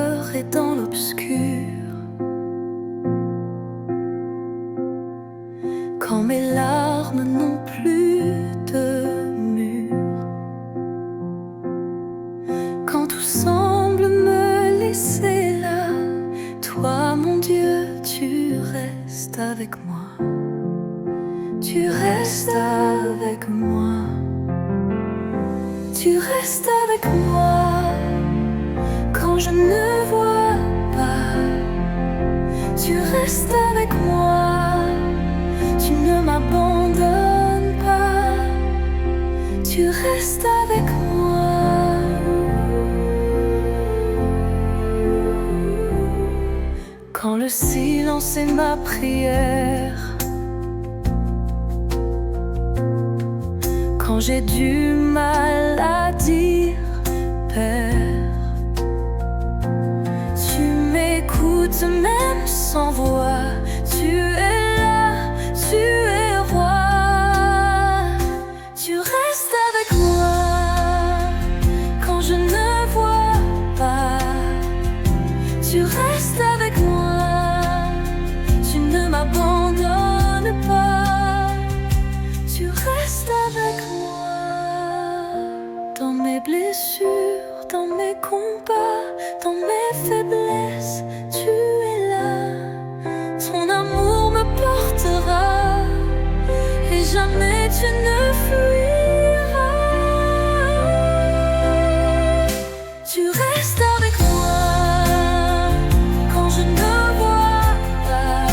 peur et dans l'obscur. Quand mes larmes n'ont plus de mur, quand tout semble me laisser là, toi mon Dieu, tu restes avec moi. Tu restes avec moi. Tu restes avec moi quand je ne vois pas. Tu restes avec moi. Tu ne m'abandonnes pas. Tu restes avec moi. Quand le silence est ma prière, quand j'ai du mal à dire Père, tu m'écoutes même sans voix. Tu es là, tu es roi. Tu restes avec moi quand je ne vois pas. Tu restes avec moi. Tu ne m'abandonnes pas. Tu restes avec moi. Dans mes blessures, dans mes combats, dans mes faiblesses, tu es là. Ton amour me portera et jamais tu ne fuiras. Tu restes avec moi quand je ne vois pas.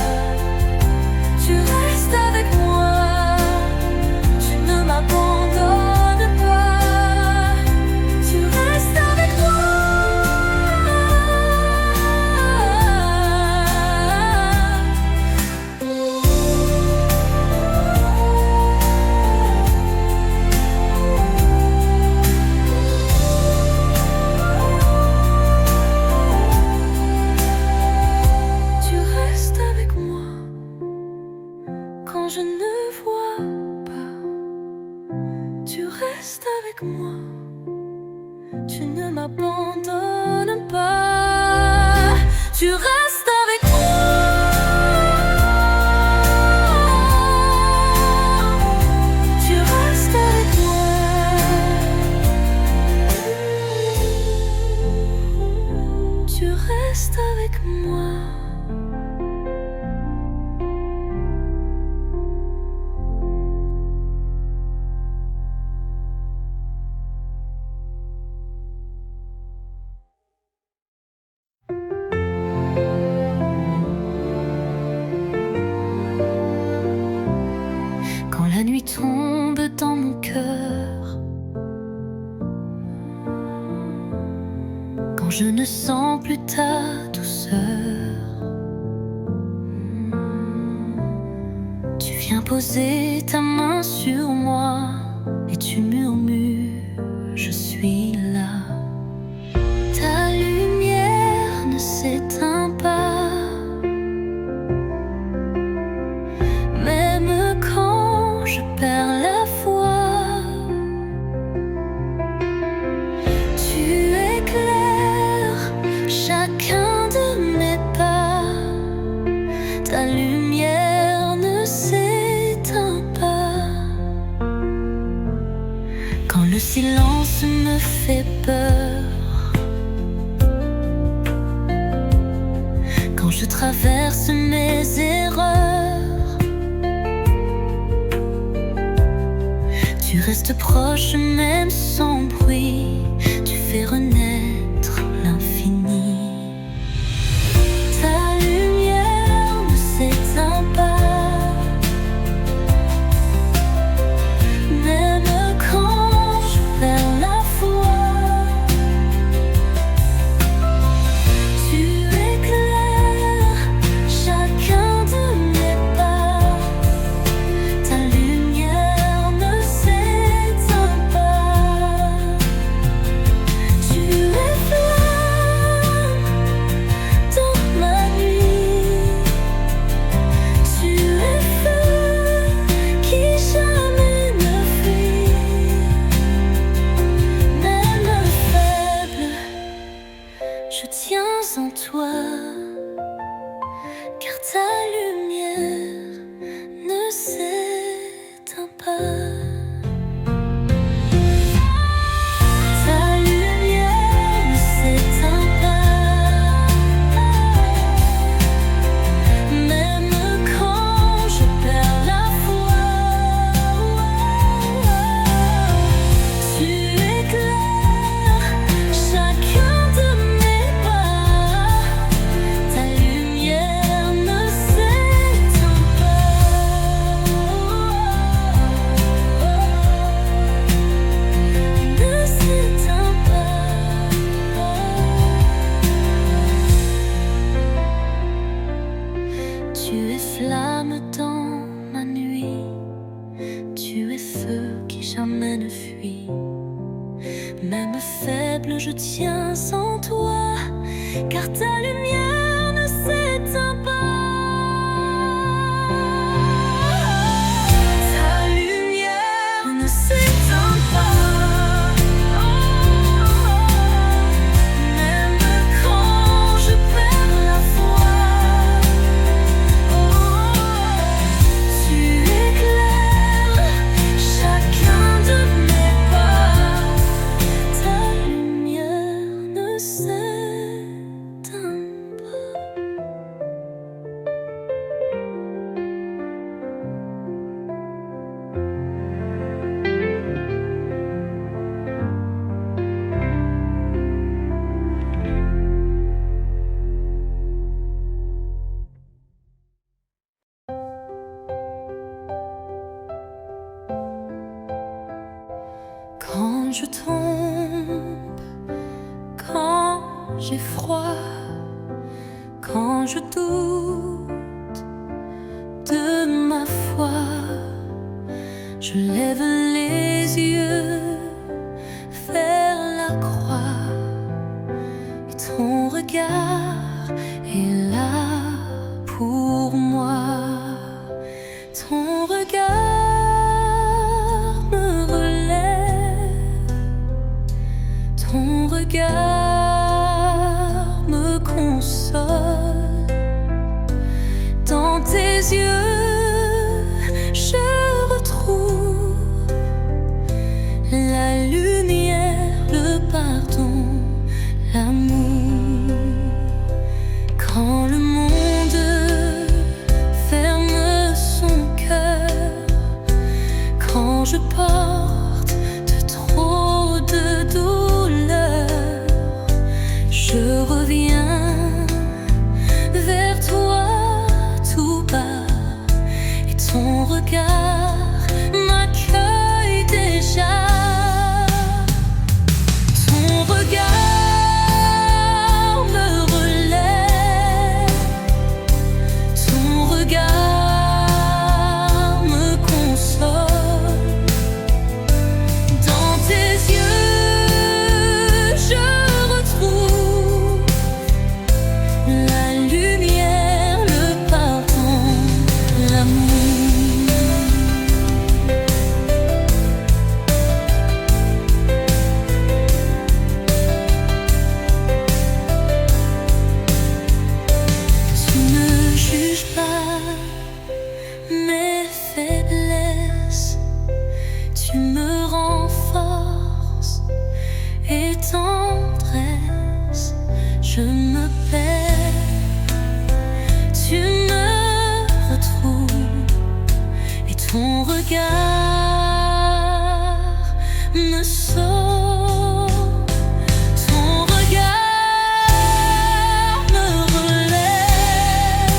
Tu restes avec moi. Tu ne m'abandonnes pas. Tu restes avec moi. Tu restes avec moi quand je ne vois pas. Tu restes avec moi. Tu ne m'abandonnes pas. Tu restes avec moi. Tu restes avec moi. Tu restes avec moi. Quand la nuit tombe dans mon cœur, quand je ne sens plus ta douceur, tu viens poser ta main sur moi et tu murmures, je suis là. Ta lumière ne s'éteint pas, même quand je perds la foi. Tu éclaires chacun de mes pas. Ta lumière ne s'éteint pas. Quand le silence me fait peur, quand je traverse mes erreurs, tu restes proche même sans bruit. Tu fais renaître l'infini. Ta lumière ne s'éteint pas, même quand je perds la foi. Tu éclaires chacun de mes pas. Ta lumière ne s'éteint pas. Tu je tiens en toi, car ta lumière ne s'éteint pas. Ta lumière ne s'éteint pas, même quand je perds la foi. Tu éclaires chacun de mes pas, ta lumière ne s'éteint pas, ne s'éteint pas. Tu es flamme dans ma nuit, tu es feu qui jamais ne fuit. Même faible, je tiens en toi, car ta lumière ne s'éteint pas. Ta lumière ne s'éteint pas, même quand je perds la foi. Tu éclaires chacun de mes pas, ta lumière ne s'éteint pas. Quand je tombe, quand j'ai froid, quand je doute de ma foi, je lève les yeux vers la croix, et ton regard est là pour moi. Ton regard me relève, ton regard me console. Dans tes yeux, je retrouve la lumière, le pardon, l'amour. Quand le monde ferme son cœur, quand je porte de trop de douleur, je reviens vers toi tout bas, et ton regard m'accueille déjà. Ton regard me relève, ton regard me console. Dans tes yeux, je retrouve la lumière, le pardon, l'amour. Tu ne juges pas mes faiblesses, tu me rends force et tendresse. Je me perds, tu me retrouves, et ton regard me sauve. Ton regard me relève,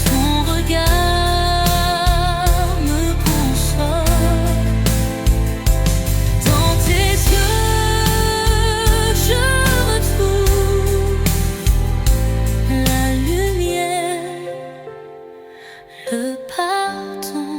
ton regard me console. Dans tes yeux, je retrouve la lumière, le pardon,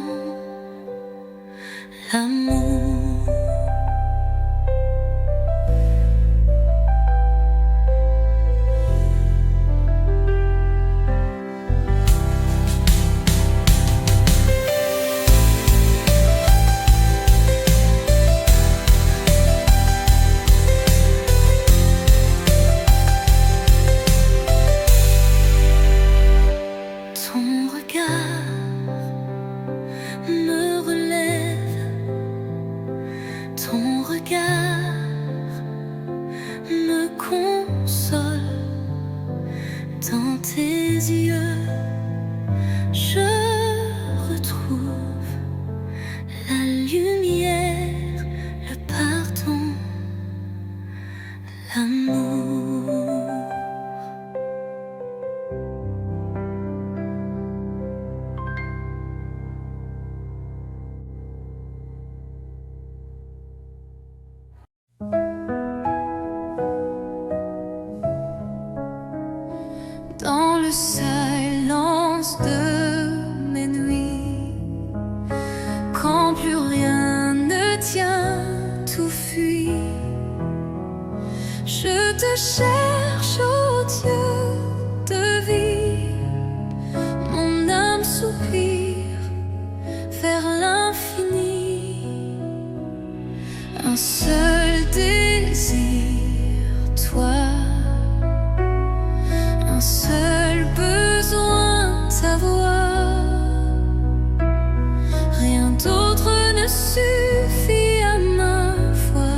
dans tes yeux, je retrouve la lumière, le pardon, l'amour. Dans le silence de mes nuits, quand plus rien ne tient, tout fuit, je te cherche, ô Dieu de vie. Mon âme soupire vers l'infini. Un seul désir, toi. Un seul besoin, ta voix. Rien d'autre ne suffit à ma foi.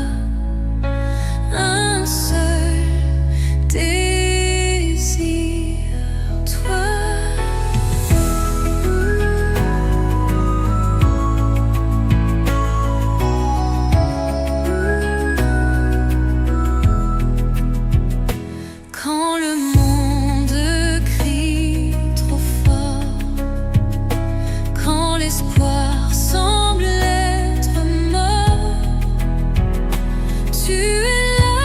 Un seul désir, toi. Quand le monde crie trop fort, quand l'espoir semble être mort, tu es là,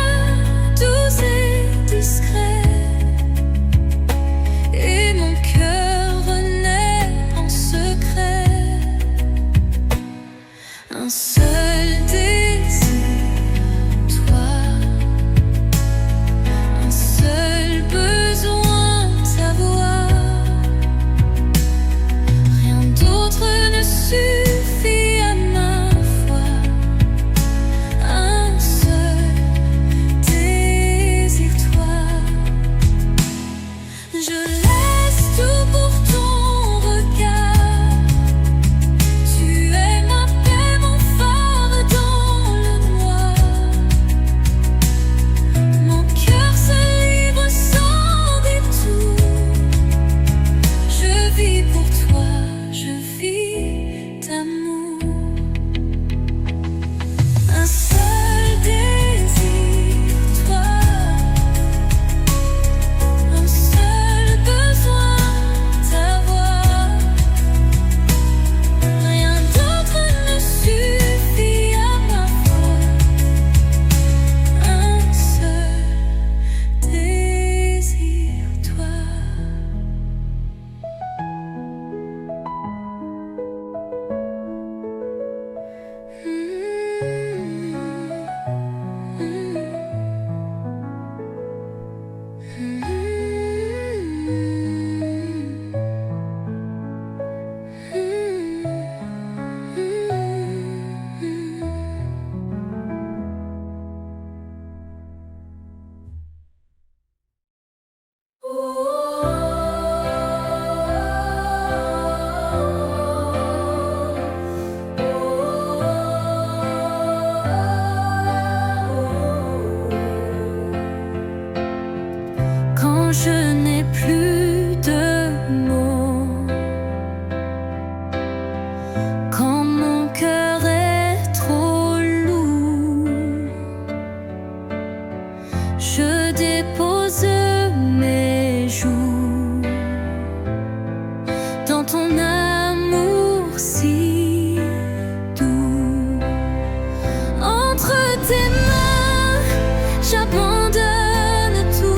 doux et discret, et mon cœur renaît en secret. Un seul désir, toi. Un seul besoin, ta voix. Rien d'autre ne suffit à ma foi. Un seul désir, toi. Je laisse tout pour ton regard. Tu es ma paix, mon phare dans le noir. Mon cœur se livre sans détour. Je vis pour toi, je vis d'amour. Un seul désir, toi. Un seul besoin, ta voix. Rien d'autre ne suffit à ma foi. Un seul désir, toi. Quand je n'ai plus de mots, quand mon cœur est trop lourd, je dépose mes joues dans ton amour si doux. Entre tes mains, j'abandonne tout.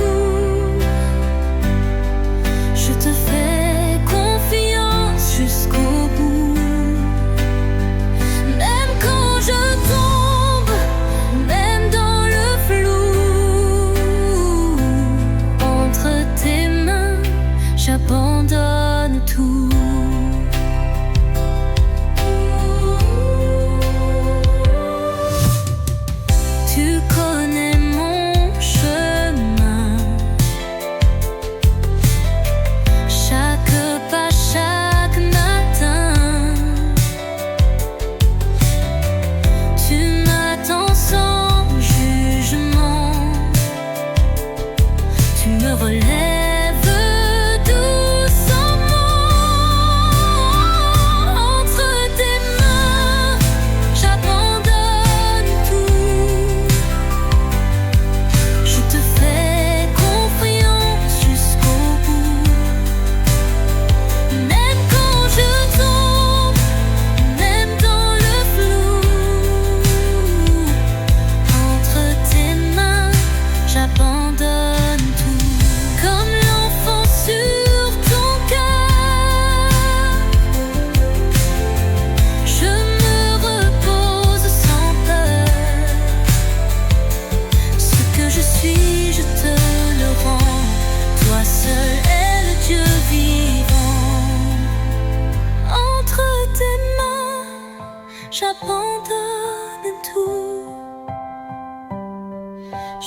Je te fais confiance jusqu'au bout. Même quand je tombe, même dans le flou, entre tes mains, j'abandonne tout. Tu connais mon chemin, chaque pas, chaque matin. Tu m'attends sans jugement, tu me relèves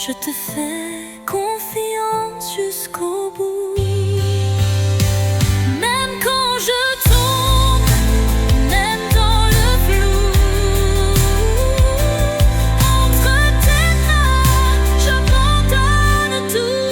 Je te fais confiance jusqu'au bout. Même quand je tombe, même dans le flou, entre tes mains, j'abandonne tout.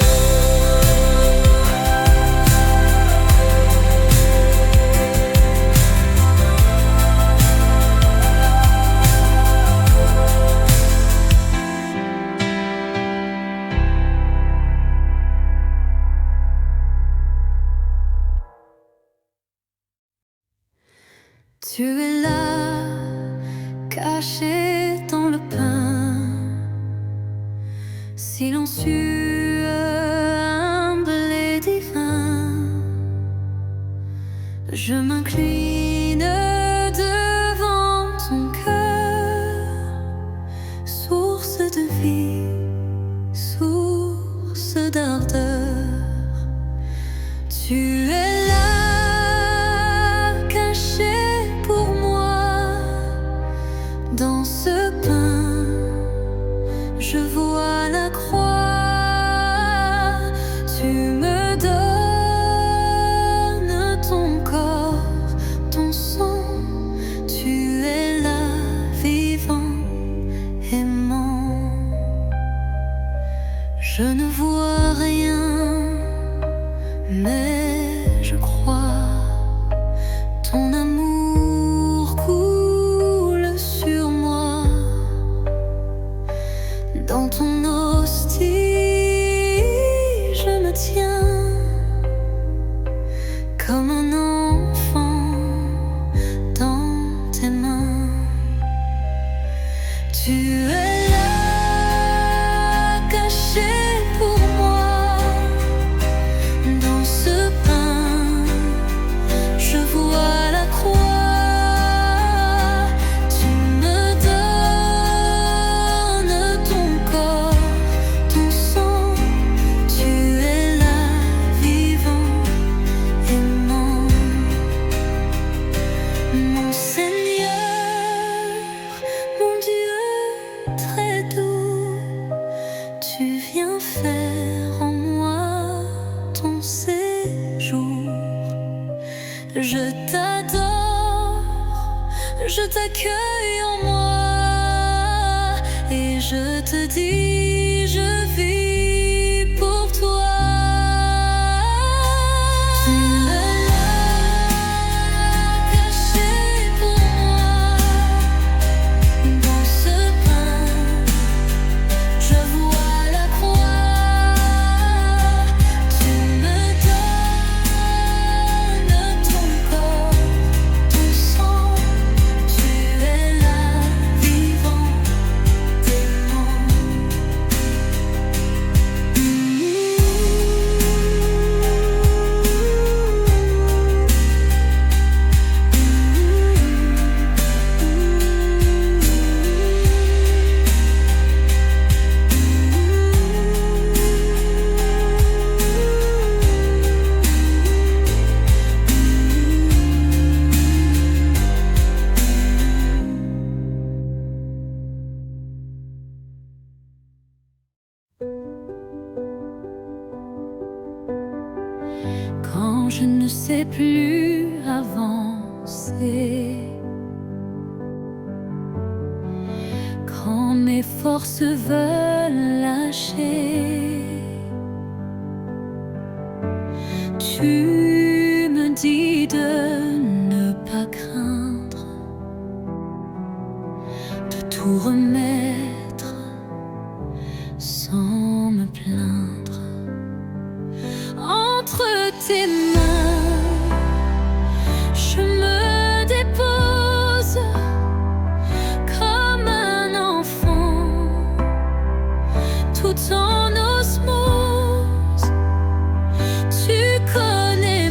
Tu es là, caché dans le pain, silencieux, humble et divin. Je m'incline devant ton cœur, source de vie, source d'ardeur. Tu es là, dans ce pain, je vois la croix. Tu me donnes ton corps, ton sang. Tu es là, vivant, aimant. Je ne vois rien, mais je crois. Ton amour coule sur moi. Dans ton hostie, je me tiens comme un enfant dans tes mains. Tu es là, caché pour moi. Dans ce pain, je vois la croix. Tu me donnes ton corps, ton sang. Tu es là, vivant, aimant. Mon Seigneur, mon Dieu très doux, tu viens faire en moi ton séjour. Je t'adore, je t'accueille en moi, et je te dis, je vis pour toi. Tu es là, caché pour moi. Dans ce pain, je vois la croix. Tu me donnes ton corps, ton sang. Tu es là, vivant, aimant. Quand je ne sais plus avancer, quand mes forces veulent lâcher, tu me dis de ne pas craindre, de tout remettre sans me plaindre. Entre tes mains, je me dépose comme un enfant, tout en osmose. Tu connais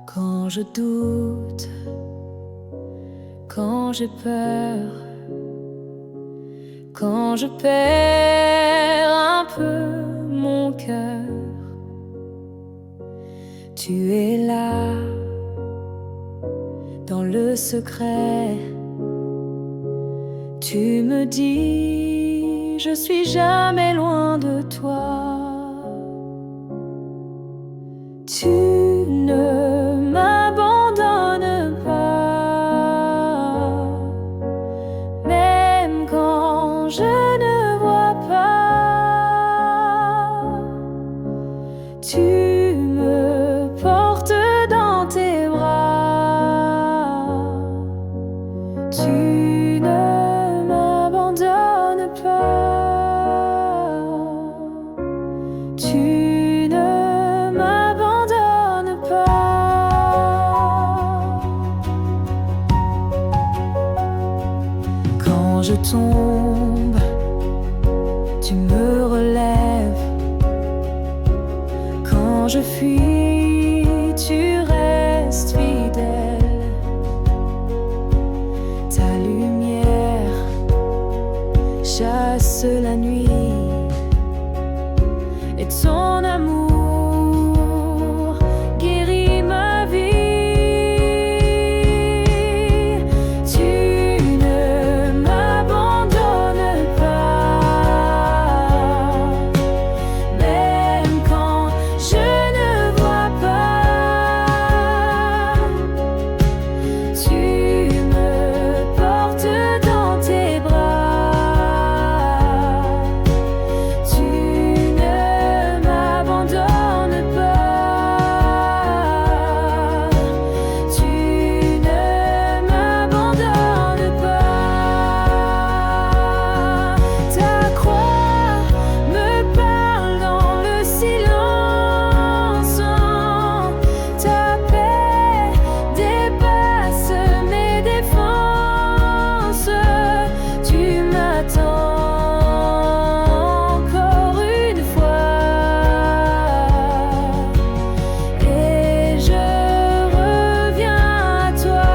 Quand je doute, quand j'ai peur, quand je perds un peu mon cœur, tu es là, dans le secret. Tu me dis, je suis jamais loin de toi. Tu ne m'abandonnes pas, même quand je ne vois pas. Tu me portes dans tes bras. Tu ne m'abandonnes pas. Tu ne m'abandonnes pas. Quand je tombe, tu me relèves. Quand je fuis, tu restes fidèle. Ta lumière chasse la nuit et ton amour guérit ma vie. Tu ne m'abandonnes pas, même quand je ne vois pas. Tu me portes dans tes bras. Tu ne m'abandonnes pas. Tu ne m'abandonnes pas. Ta croix me parle dans le silence. Ta paix dépasse mes défenses. Tu m'attends encore une fois et je reviens à toi.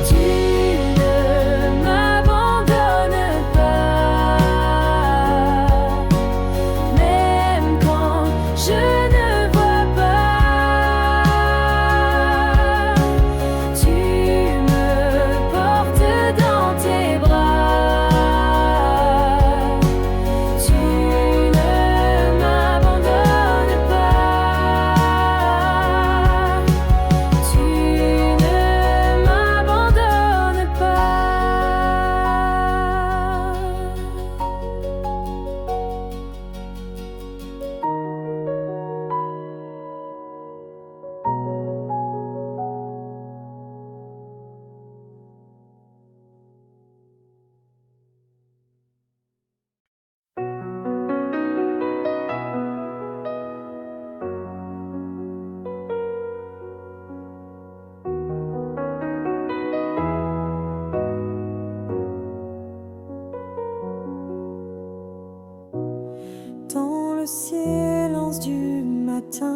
Tu ne m'abandonnes pas, même quand je ne vois pas. Tu me portes dans tes bras. Tu ne m'abandonnes pas. Tu ne m'abandonnes dans le silence du matin.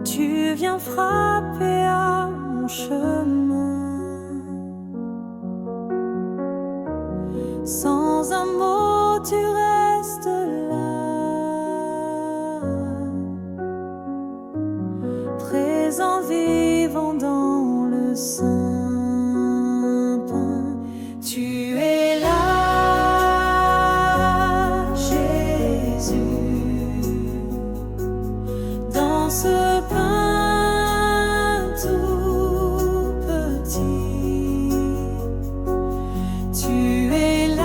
Tu viens frapper à mon chemin. Sans un mot, tu restes là, présent vivant dans le sein. Tu es là, Jésus, dans ce pain tout petit. Tu es là,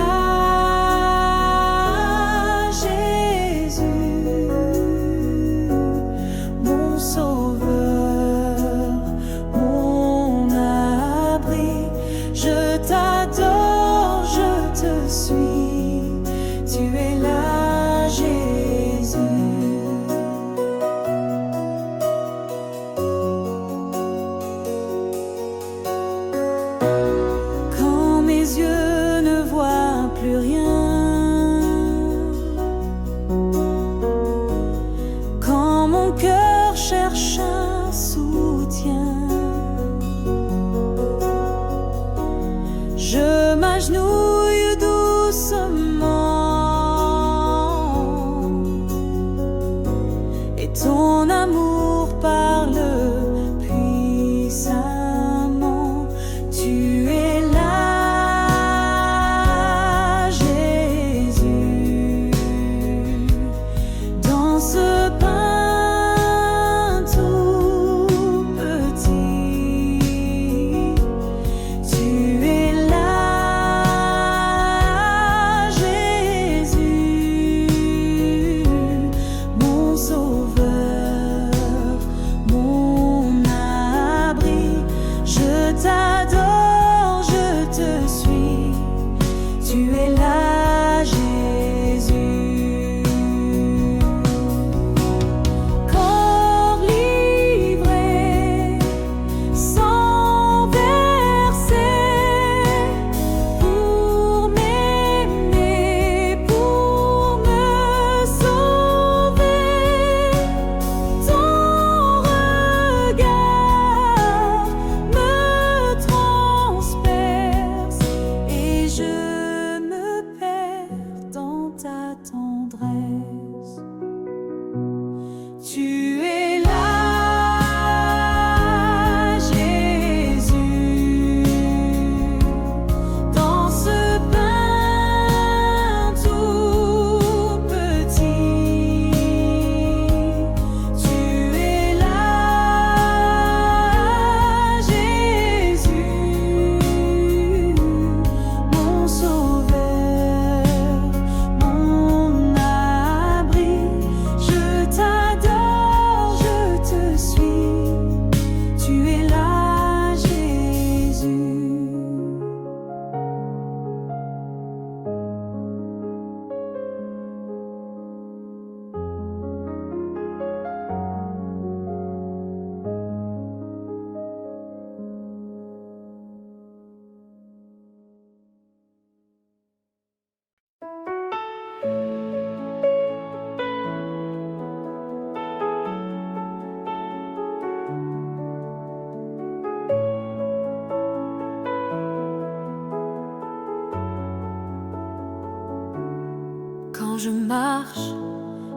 je marche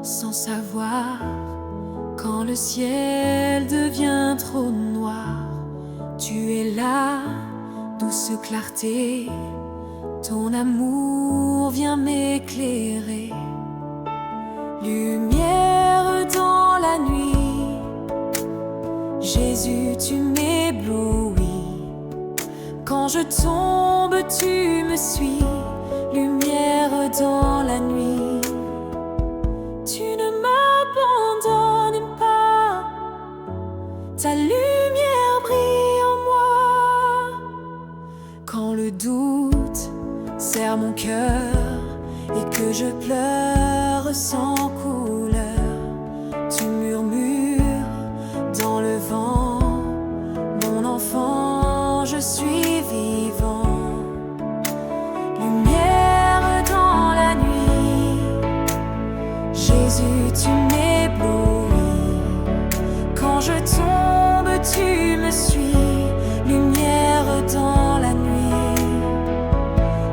sans savoir, quand le ciel devient trop noir, tu es là, douce clarté, ton amour vient m'éclairer. Lumière dans la nuit, Jésus, tu m'éblouis. Quand je tombe, tu me suis. Lumière dans la nuit, tu ne m'abandonnes pas. Ta lumière brille en moi. Quand le doute serre mon cœur et que je pleure sans couleur, tu murmures dans le vent, mon enfant, je suis vivant. Lumière dans la nuit, Jésus, tu m'éblouis. Quand je tombe, tu me suis. Lumière dans la nuit,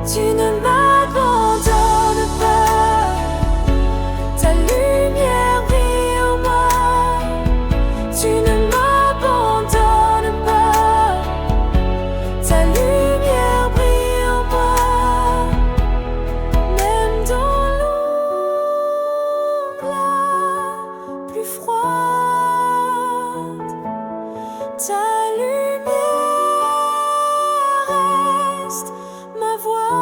tu ne m'abandonnes pas. Ta lumière brille en moi. Tu ne m'abandonnes pas. Ta lumière brille en moi. Même dans l'ombre la plus froide, ta lumière reste ma voix.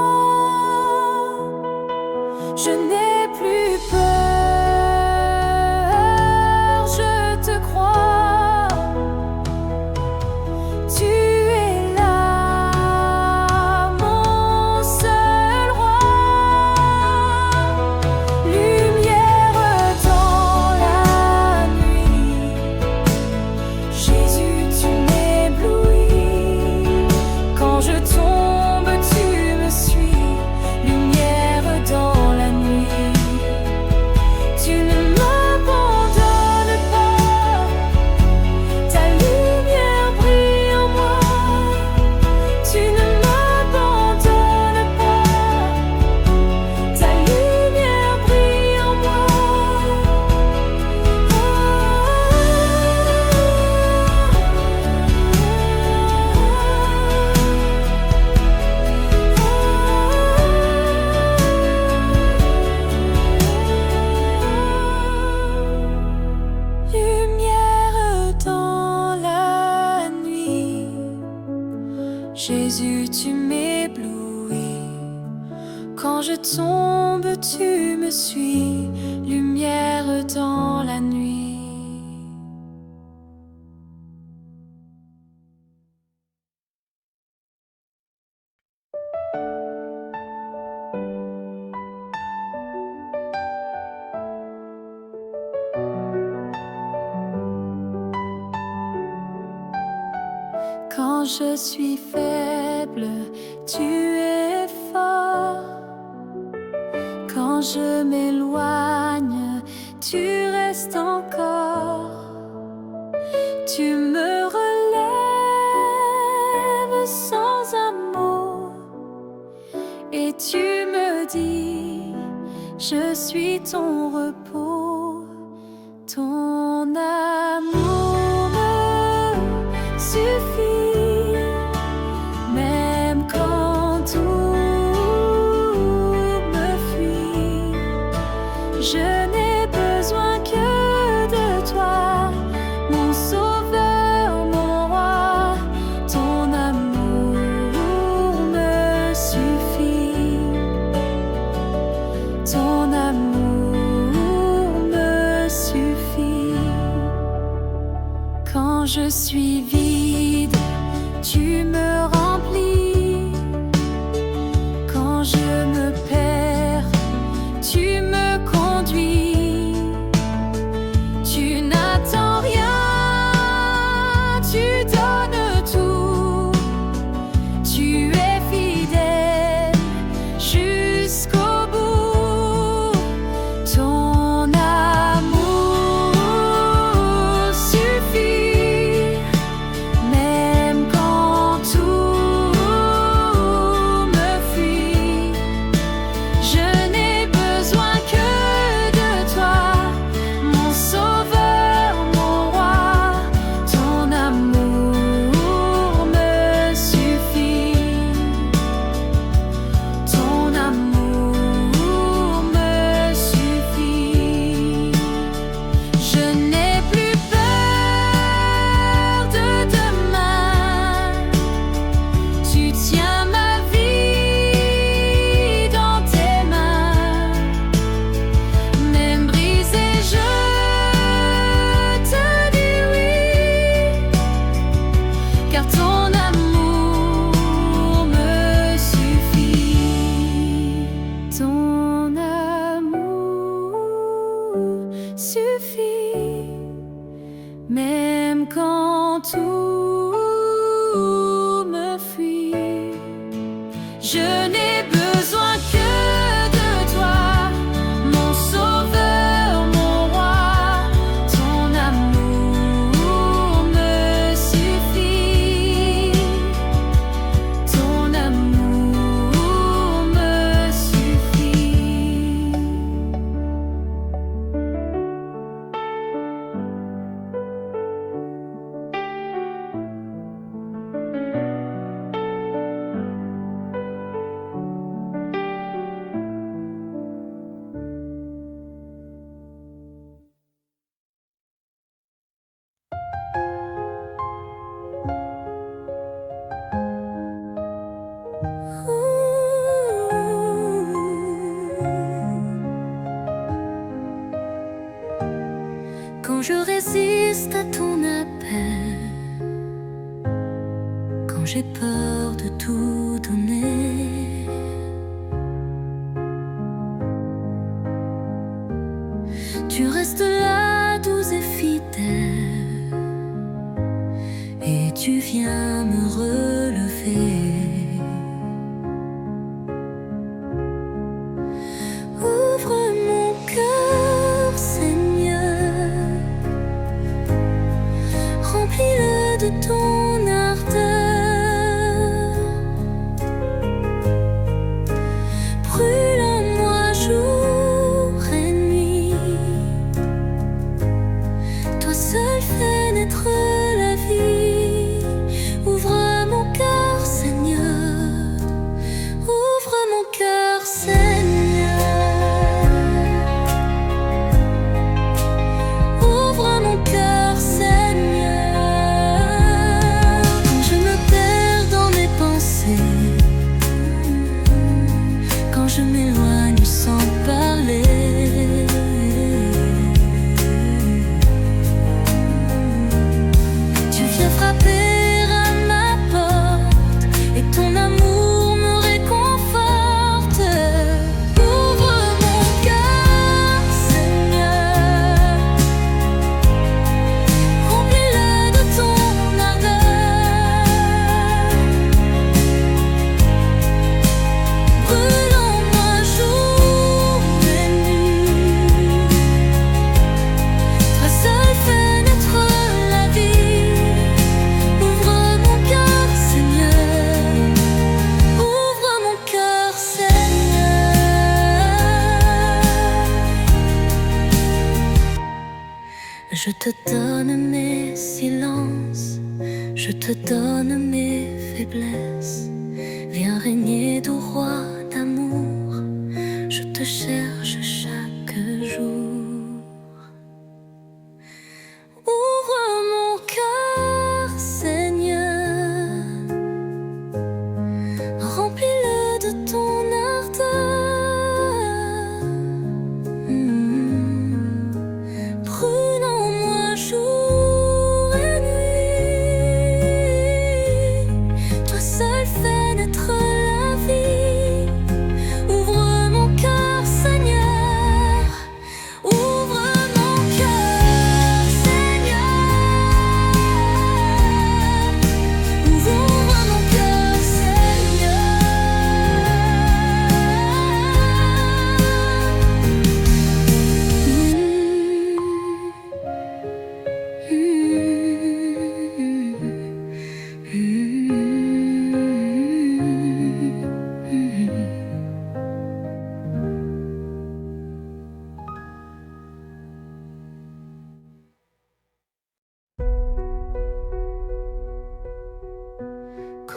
Je n'ai plus peur, je te crois. Tu es là, mon seul roi. Lumière dans la nuit, Jésus, tu m'éblouis. Quand je tombe, tu me suis. Lumière dans la nuit, tu ne m'abandonnes pas. Ta lumière brille en moi. Tu ne m'abandonnes pas. Ta lumière brille en moi. Lumière dans la nuit, Jésus, tu m'éblouis. Quand je tombe, tu me suis. Lumière dans la nuit. Quand je suis faible, tu es fort. Quand je m'éloigne, tu restes encore. Tu me relèves sans un mot et tu me dis, je suis ton repos. Ton amour me suffit, même quand tout me fuit. Je n'ai besoin que de toi, mon sauveur, mon roi. Ton amour me suffit. Ton amour me suffit. Quand je suis vide, tu me remplis. Quand je me perds, tu me conduis. Tu n'attends rien, tu donnes tout. Tu es fidèle jusqu'au bout. Ton amour suffit. suffit, même quand tout me fuit. Je n'ai besoin que de toi, mon sauveur, mon roi. Ton amour me suffit. Ton amour me suffit. Quand je résiste à ton appel, quand j'ai peur de tout donner, tu restes là, doux et fidèle, et tu viens me relever. Ouvre mon cœur, Seigneur, remplis-le de ton ardeur. Brûle en moi jour et nuit. Toi seul fais naître la vie. Ouvre mon cœur, Seigneur. Ouvre mon cœur, Seigneur. Ouvre mon cœur, Seigneur. Quand je me perds dans mes pensées, quand je m'éloigne sans parler, tu viens frapper à ma porte et ton amour me réconforte. Ouvre mon cœur, Seigneur, remplis-le de ton ardeur. Brûle en moi jour et nuit. Toi seul fais naître la vie. Ouvre mon cœur, Seigneur. Ouvre mon cœur, Seigneur. Je te donne mes silences, je te donne mes faiblesses. Viens régner, doux roi d'amour, je te cherche chaque jour. Ouvre mon cœur, Seigneur, remplis-le de ton ardeur. Brûle en moi jour et nuit. Toi seul fais naître la vie. Ouvre mon cœur, Seigneur. Ouvre mon cœur, Seigneur. Ouvre mon cœur,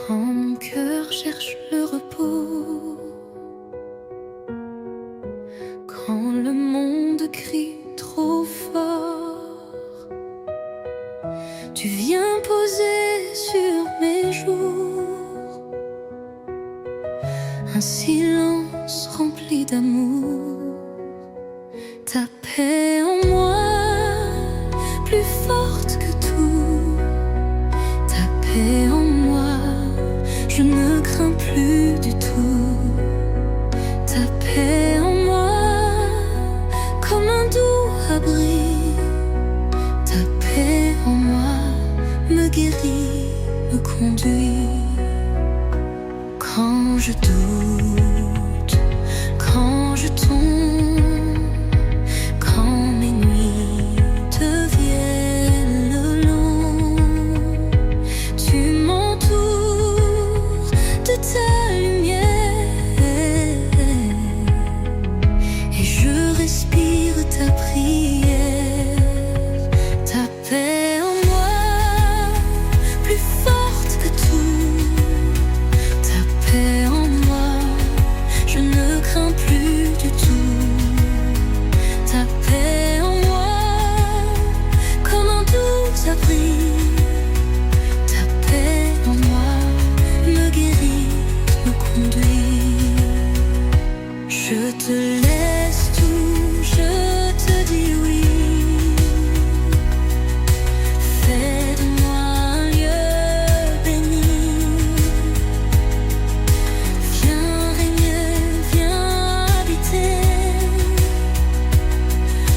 Quand mon cœur cherche le repos, quand le monde crie trop fort, tu viens poser sur mes jours un silence rempli d'amour. Ta paix en moi, plus forte que tout. Ta paix en moi, je ne crains plus du tout. Ta paix en moi, comme un doux abri. je doute, quand je tombe, quand mes nuits deviennent longues, tu m'entoures de ta lumière et je respire ta prière, ta paix en moi, plus forte que tout, ta paix en moi, je ne crains plus du tout, ta paix en moi, comme un doux abri, ta paix en moi, me guérit, me conduit, je te laisse tout, je te dis oui. Fais de moi un lieu béni. Viens régner, viens habiter.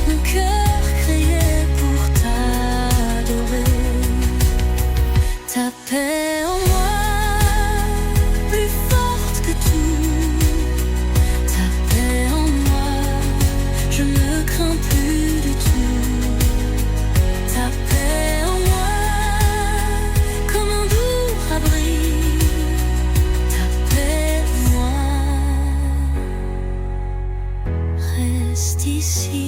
Mon cœur créé pour t'adorer. Ta paix en moi, plus forte que tout. Ta paix en moi, je ne crains plus du tout. Ta paix en moi, comme un doux abri. Ta paix en moi, reste ici.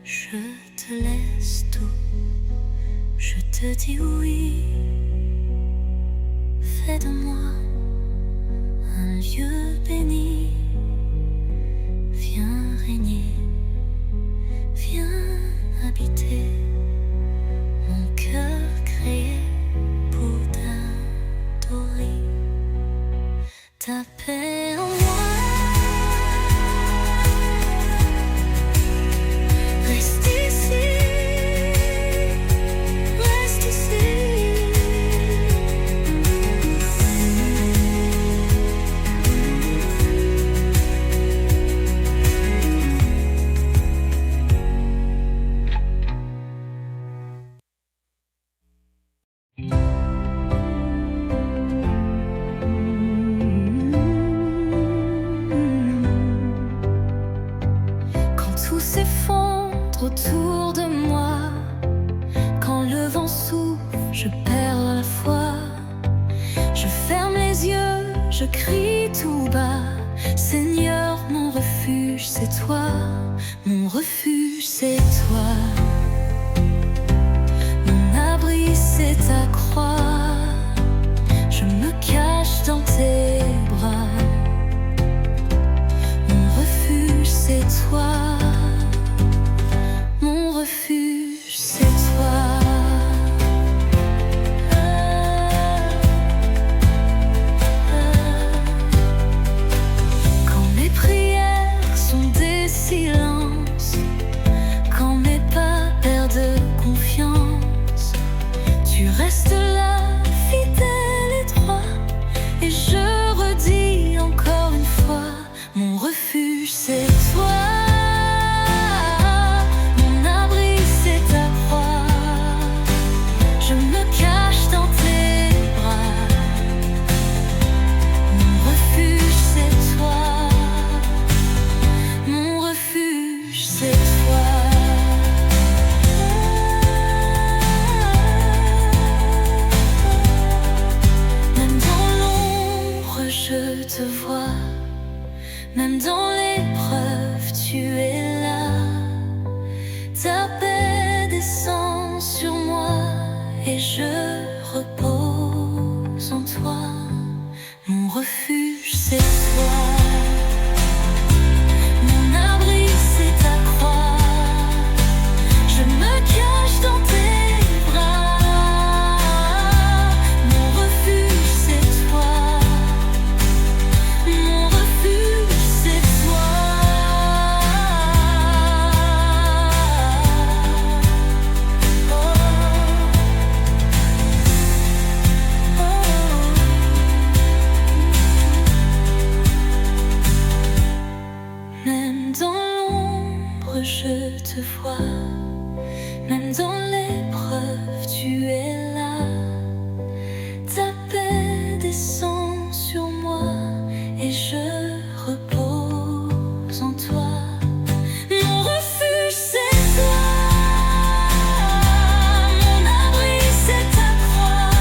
Je te laisse tout, je te dis oui. Fais de moi un lieu béni. Viens régner, viens habiter. Mon cœur créé pour t'adorer. Ta paix en moi, reste ici, reste ici. Quand tout s'effondre autour de moi, quand le vent souffle, je perds la foi. Je ferme les yeux, je crie tout bas. Seigneur, mon refuge, c'est toi. Mon refuge, c'est toi. Mon abri, c'est ta croix. Je me cache dans tes bras. Mon refuge, c'est toi. Mon refuge, c'est toi. Quand mes prières sont des silences, quand mes pas l'ombre je te vois, même dans l'épreuve tu es là. Ta paix descend sur moi et je repose en toi. Mon refuge c'est toi, mon abri c'est ta croix.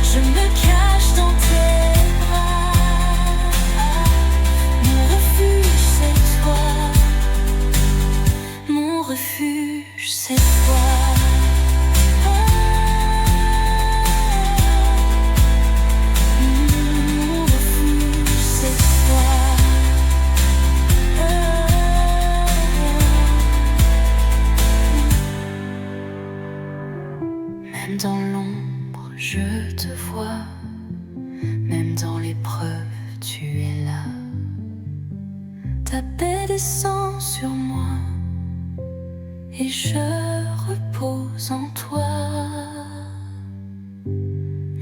Je me cache dans tes bras. Mon refuge c'est toi, mon refuge c'est toi. Même dans l'ombre, je te vois, même dans l'épreuve, tu es là. Ta paix descend sur moi et je repose en toi.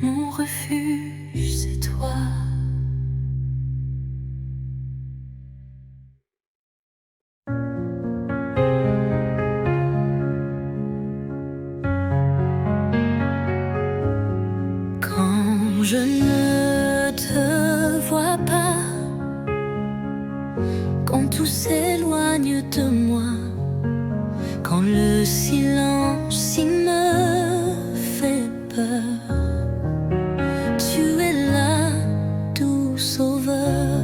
Mon refuge, c'est toi. Quand je ne te vois pas, quand tout s'éloigne de moi, quand le silence il me fait peur, tu es là, doux sauveur.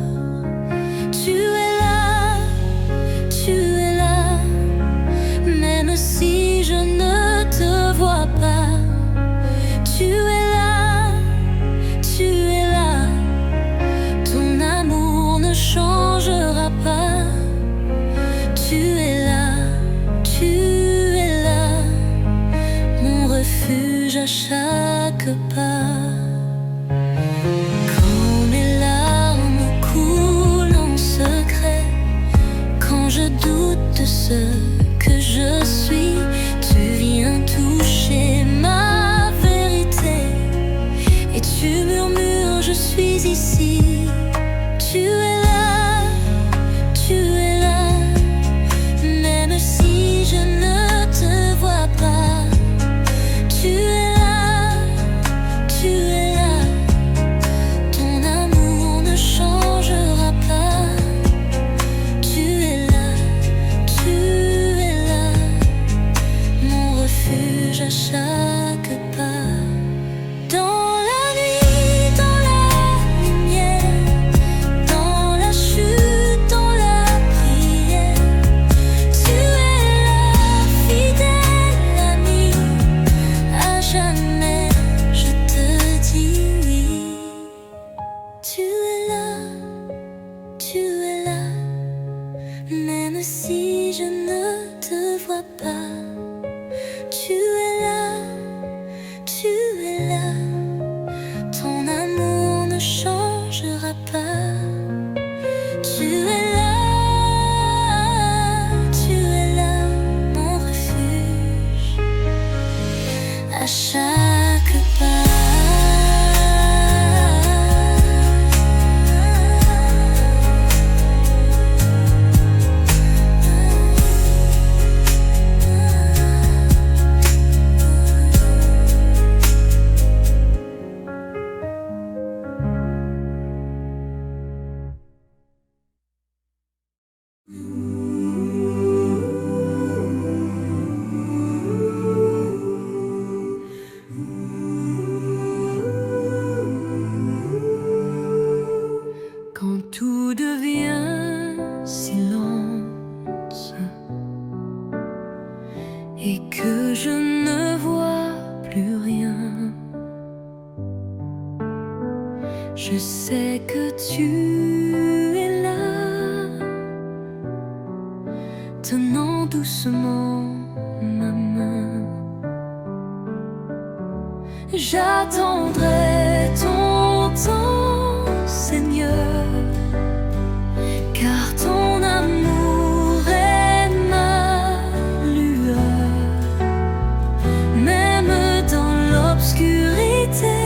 Tu es là, tu es là, même si je ne te vois pas. Tu es là, tu es là, ton amour ne changera pas. Tu es là, tu es là, mon refuge à chaque pas. Quand mes larmes coulent en secret, quand je doute de ce que je suis, tu viens toucher ma vérité et tu murmures, je suis ici. Tu es là, tu es là, même si je ne te vois pas. Tu es là, tu es là, ton amour ne changera pas. Tu es là, mon refuge à chaque pas. Dans la nuit, dans la lumière, dans la chute, dans la prière, tu es là, fidèle ami, à jamais je te dis oui. Tu es là, même si je ne te vois pas. Tu es là, ton amour ne changera pas. Tu es là, mon refuge à chaque pas. Quand tout devient silence et que je ne vois plus rien, je sais que tu es là, tenant doucement ma main. J'attendrai ton temps, Seigneur, car ton amour est ma lueur. Même dans l'obscurité,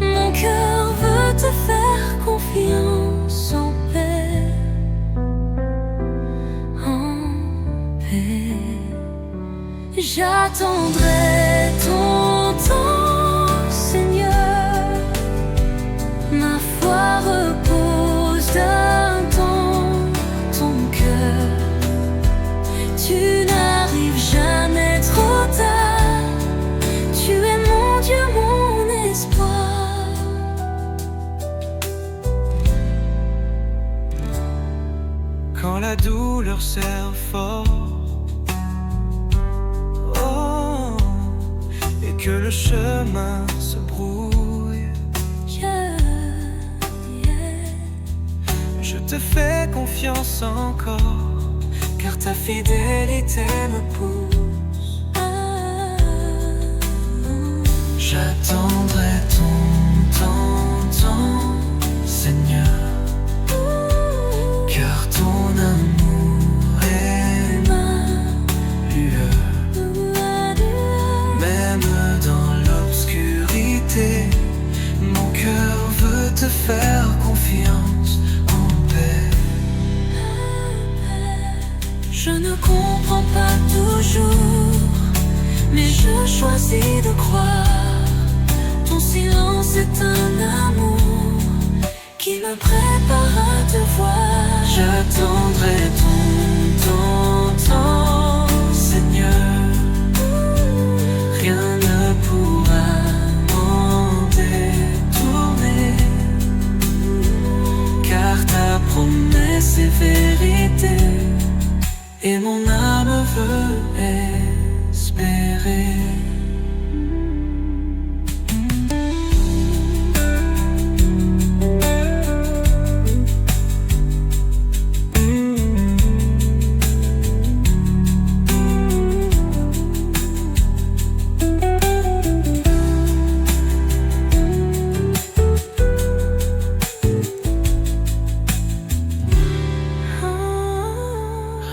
mon cœur veut te faire confiance en paix. En paix. J'attendrai ton temps, Seigneur. Ma foi repose dans ton cœur. Tu n'arrives jamais trop tard. Tu es mon Dieu, mon espoir. Quand la douleur serre fort, oh, et que le chemin se brouille, je te fais confiance encore, car ta fidélité me pousse. J'attendrai ton temps, Seigneur, car ton amour est ma lueur. Même dans l'obscurité, mon cœur veut te faire confiance en paix. Je ne comprends pas toujours, mais je choisis de croire. Ton silence est un amour qui me prépare à te voir. J'attendrai ton temps, Seigneur. Rien ne pourra m'en détourner, car ta promesse est vérité, et mon âme veut espérer.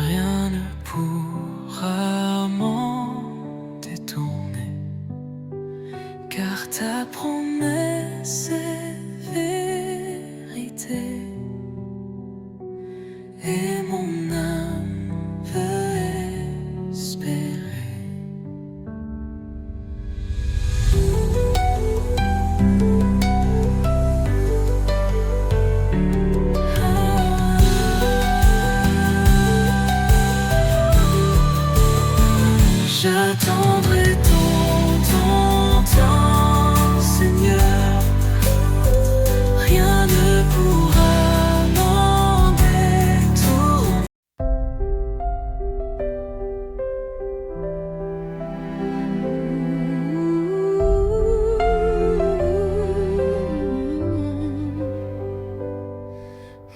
Rien ne pourra m'en détourner, car ta promesse est vérité, et mon âme veut espérer. J'attendrai ton temps, Seigneur. Rien ne pourra m'en détourner.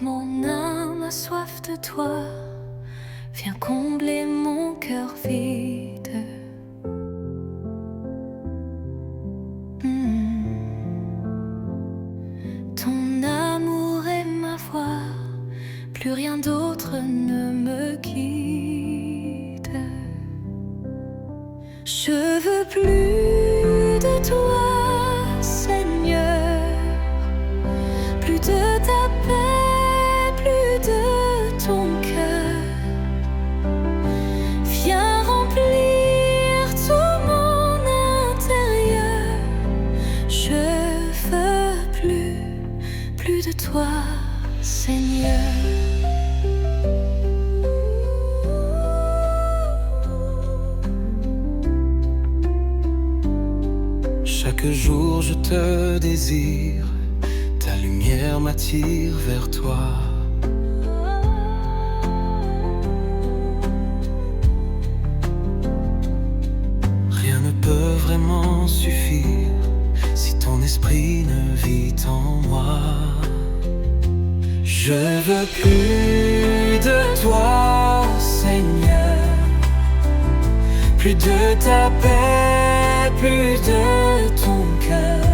Mon âme a soif de toi, viens combler mon cœur vide. Ton amour est ma voix, plus rien d'autre ne me quitte. Je veux plus de toi, Seigneur, plus de ta paix, plus de ton cœur. Viens remplir tout mon intérieur. Je veux plus de toi, Seigneur. Chaque jour je te désire, ta lumière m'attire vers toi. Rien ne peut vraiment suffire si ton esprit ne vit en moi. Je veux plus de toi, Seigneur, plus de ta paix, plus de ton cœur.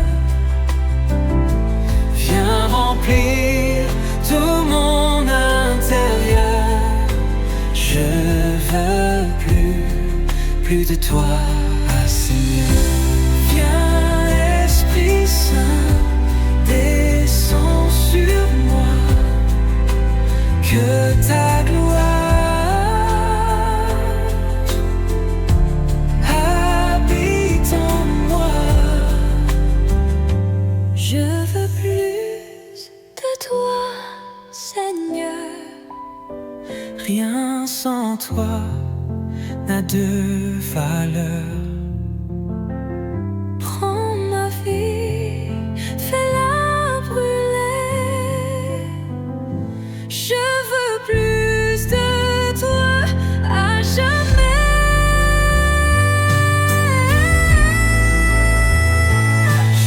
Viens remplir tout mon intérieur. Je veux plus de toi, Seigneur. Viens, Esprit Saint, descends sur moi, que ta gloire sans toi n'a de valeur. Prends ma vie, fais-la brûler. Je veux plus de toi à jamais.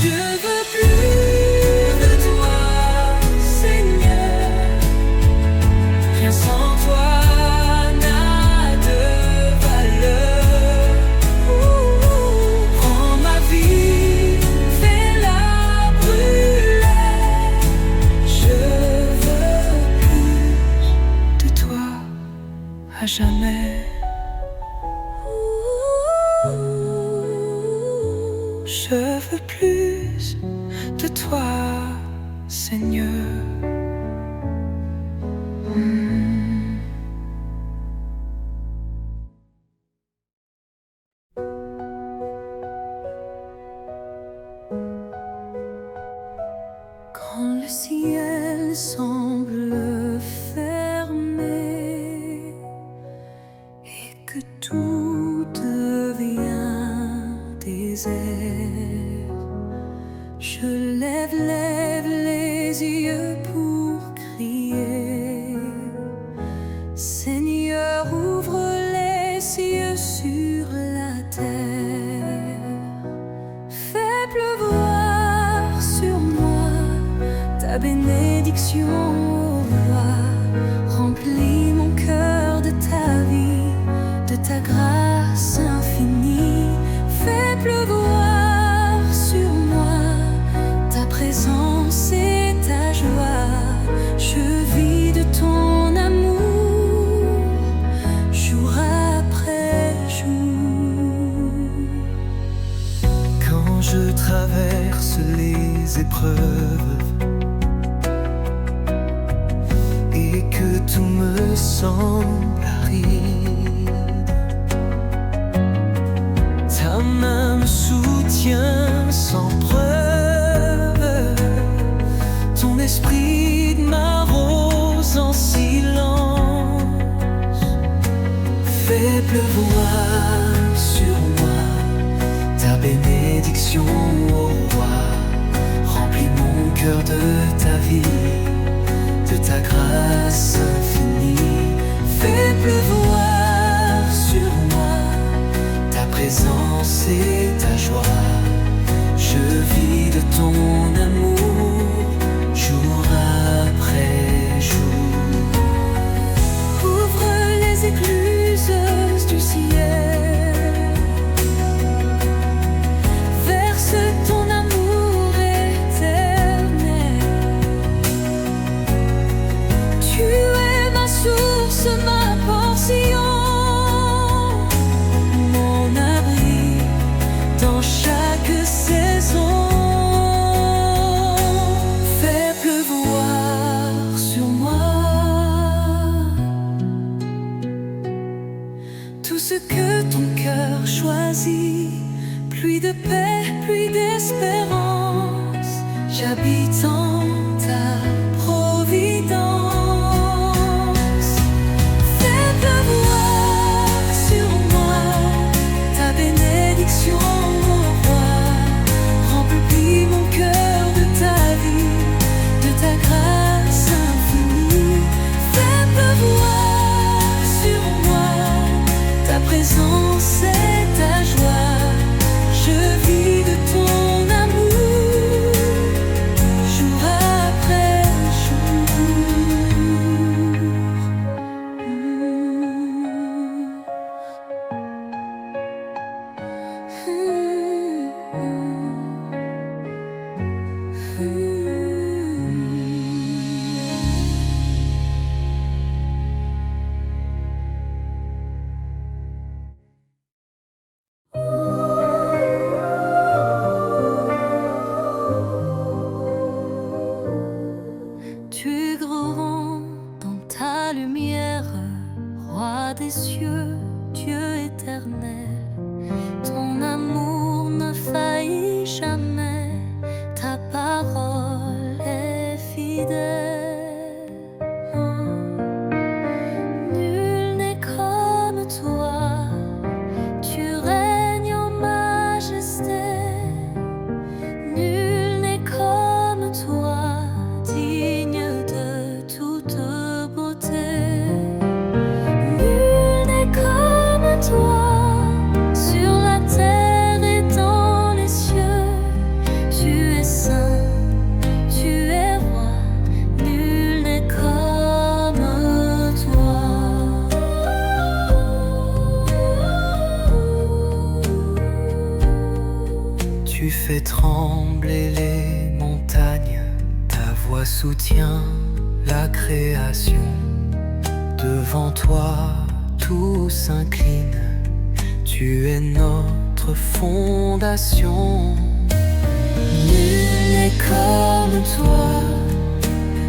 Je veux plus de toi, Seigneur. Rien sans toi n'a de valeur. Prends ma vie, fais-la brûler. Je veux plus De toi à jamais. Je veux plus de toi, Seigneur. Quand le ciel semble fermé et que tout devient désert, je lève les yeux pour crier. Seigneur, ouvre les cieux sur la terre. Fais pleuvoir sur moi ta bénédiction, ô roi. Remplis mon cœur de ta vie, de ta grâce infinie. Fais pleuvoir sur moi ta présence et ta joie. Je vis de ton amour jour après jour. Quand je traverse les épreuves et que tout me semble aride, ta main me soutient sans preuve. Ton esprit m'arrose en silence. Fais pleuvoir sur moi ta bénédiction, ô roi. Remplis mon cœur de ta vie, de ta grâce infinie. Fais pleuvoir sur moi ta présence et ta joie. Je vis de ton amour jour après jour. Ouvre les écluses du ciel. Verse ton amour éternel. Tu es ma source, ma portion, mon abri dans chaque saison. Fais pleuvoir sur moi tout ce que ton cœur choisit. Pluie de paix, pluie d'espérance. J'habite en ta providence. Fais pleuvoir sur moi ta bénédiction, ô roi. Remplis mon cœur de ta vie, de ta grâce infinie. Fais pleuvoir sur moi ta présence et ta joie. Je vis de ton amour jour après Tu es grand dans ta lumière, roi des cieux, Dieu éternel. Ton amour ne faillit jamais, ta parole est fidèle. Nul n'est comme fais trembler les montagnes, ta voix soutient la création. Devant toi, tout s'incline, tu es notre fondation. Nul n'est comme toi,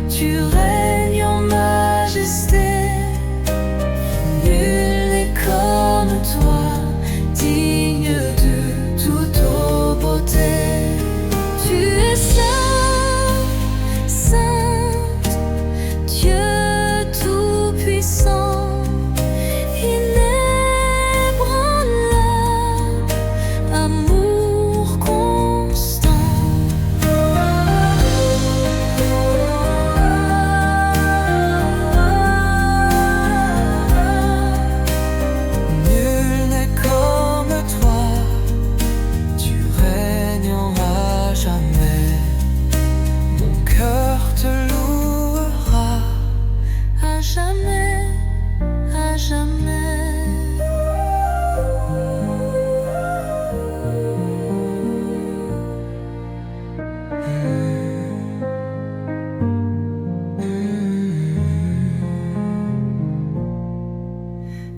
tu règnes en majesté. Nul n'est comme toi, digne de toute beauté. Tu es saint, saint, Dieu tout-puissant, inébranlable, amour constant. Nul n'est comme toi, tu règnes à jamais. Mon cœur te louera À jamais, à jamais.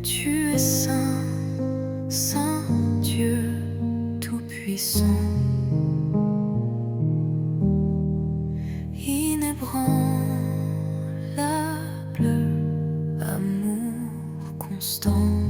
Tu es saint, saint Dieu tout-puissant, inébranlable, amour constant.